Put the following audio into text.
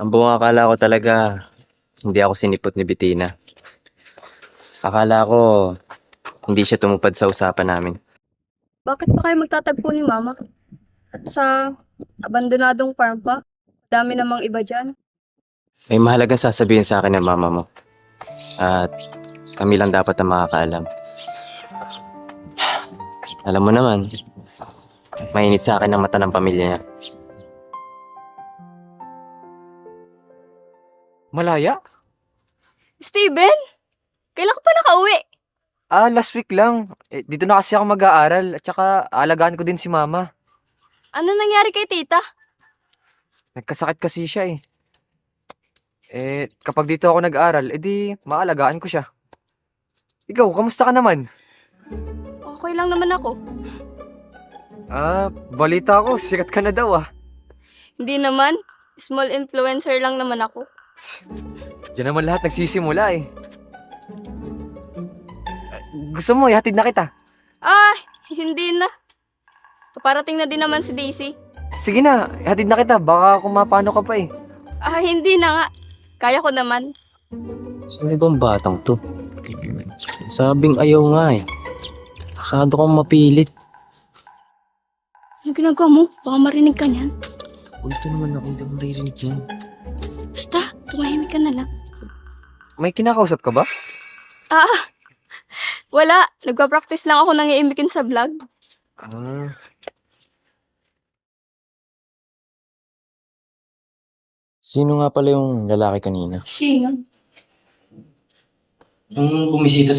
Ang buong akala ko talaga, hindi ako sinipot ni Bettina. Akala ko, hindi siya tumupad sa usapan namin. Bakit pa kayo magtatagpo ni Mama? At sa abandonadong farm pa? Dami namang iba dyan. May mahalagang sasabihin sa akin ng mama mo. At kami lang dapat ang makakaalam. Alam mo naman, mainit sa akin ang mata ng pamilya niya. Malaya? Steven! Kailan ka pa nakauwi? Last week lang. Dito na kasi ako mag-aaral at saka aalagaan ko din si mama. Ano nangyari kay tita? Nagkasakit kasi siya eh. Kapag dito ako nag-aaral, edi maalagaan ko siya. Ikaw, kamusta ka naman? Okay lang naman ako. Balita ko, sikat ka na daw ah. Hindi naman. Small influencer lang naman ako. Diyan naman lahat nagsisimula eh. Gusto mo, ihatid na kita. Hindi na. Paparating na din naman si Daisy. Sige na, ihatid na kita. Baka kumapano ka pa eh. Hindi na nga. Kaya ko naman. Sino bang batang to? Sabing ayaw nga eh. Masyado kang mapilit. Ano ginagawa mo? Baka marinig ka niyan. Uy, ito naman ako, hindi ako maririnig yan. Basta, tumahimik ka na lang. May kinakausap ka ba? Wala. Nagpa-practice lang ako nang iimikin sa vlog. Sino nga pala yung lalaki kanina? Sino? Yung bumisita